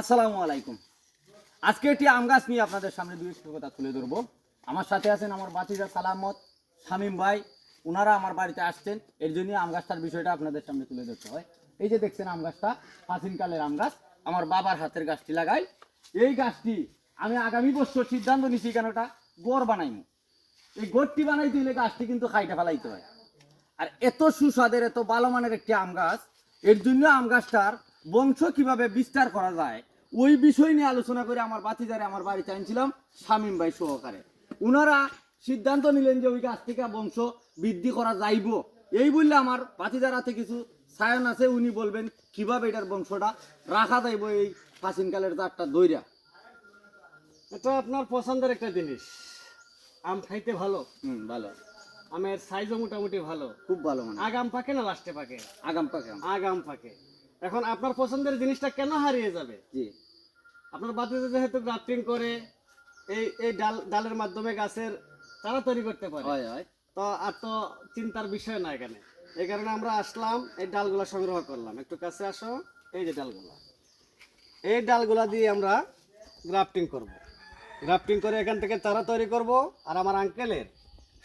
আসসালামু আলাইকুম। আজকে একটি আম গাছ নিয়ে আপনাদের সামনে দুই একটি কথা তুলে ধরবো। আমার সাথে আছেন আমার বাতিজা সালামত, শামীম ভাই। ওনারা আমার বাড়িতে আসছেন, এর জন্য আম গাছটার বিষয়টা আপনাদের সামনে তুলে ধরতে হয়। এই যে দেখছেন আম গাছটা প্রাচীনকালের আম গাছ, আমার বাবার হাতের গাছটি লাগাই। এই গাছটি আমি আগামী বছর সিদ্ধান্ত নিছি কেন ওটা গড় বানাইনি। এই গড়টি বানাইতে হলে গাছটি কিন্তু খাইটা ফেলাইতে হয়। আর এত সুস্বাদের এত ভালো মানের একটি আম গাছ, এর জন্য আম গাছটার বংশ কিভাবে বিস্তার করা যায় ওই বিষয় নিয়ে আলোচনা করে আমার বাতিজারে আমার বাড়িতে আনছিলাম শামীম ভাই সহকারে। উনারা সিদ্ধান্ত নিলেন যে ওই গাছ থেকে বংশ বৃদ্ধি করা যাইব। এই বললে আমার বাতিজার হাতে কিছু সায়ন আছে, উনি বলবেন কিভাবে এটার বংশটা রাখা যাইব এই প্রাচীনকালের জাতটা দইরা। এটা আপনার পছন্দের একটা জিনিস। আম খাইতে ভালো, ভালো, আমের সাইজও মোটামুটি ভালো। খুব ভালো মানে আগাম পাকে না লাস্টে পাকে? আগাম পাকে আম। আগাম পাকে। এখন আপনার পছন্দের জিনিসটা কেন হারিয়ে যাবে? জি, আপনার বাতিতে যেহেতু গ্রাফটিং করে এই এই ডালের মাধ্যমে গাছের চারা তৈরি করতে পারে, হয় হয়। তো আর তো চিন্তার বিষয় না এখানে। এই কারণে আমরা আসলাম, এই ডালগুলা সংগ্রহ করলাম। একটু কাছে আসো, এই যে ডালগুলা, এই ডালগুলা দিয়ে আমরা গ্রাফটিং করব। গ্রাফটিং করে এখান থেকে চারা তৈরি করব। আর আমার আঙ্কেলের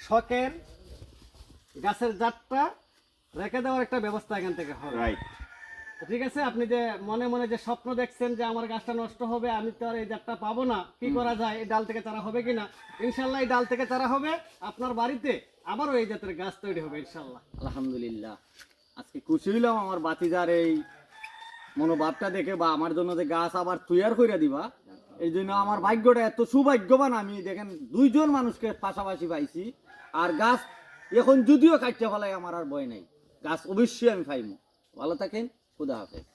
শখের গাছের জাতটা রেখে দেওয়ার একটা ব্যবস্থা এখান থেকে হবে। রাইট। ঠিক আছে, আপনি যে মনে মনে যে স্বপ্ন দেখছেন যে আমার গাছটা নষ্ট হবে, আমি তো আর এই জাতটা পাবো না, কি করা যায়, এই ডাল থেকে চারা হবে কিনা? ইনশাল্লাহ এই ডাল থেকে চারা হবে, আপনার বাড়িতে আবারও এই জাতের গাছ তৈরি হবে ইনশাল্লাহ। আলহামদুলিল্লাহ, আজকে খুশি হইলাম আমার বাতিজার এই মনোভাবটা দেখে, বা আমার জন্য যে গাছ আবার তৈয়ার করে দিবা, এই জন্য আমার ভাগ্যটা এত সুভাগ্যবান। আমি দেখেন দুইজন মানুষকে পাশাপাশি পাইছি, আর গাছ এখন যদিও কাটতে ফেলাই আমার আর ভয় নাই, গাছ অবশ্যই আমি পাইমু। ভালো থাকেন, খুদা হাফেজ।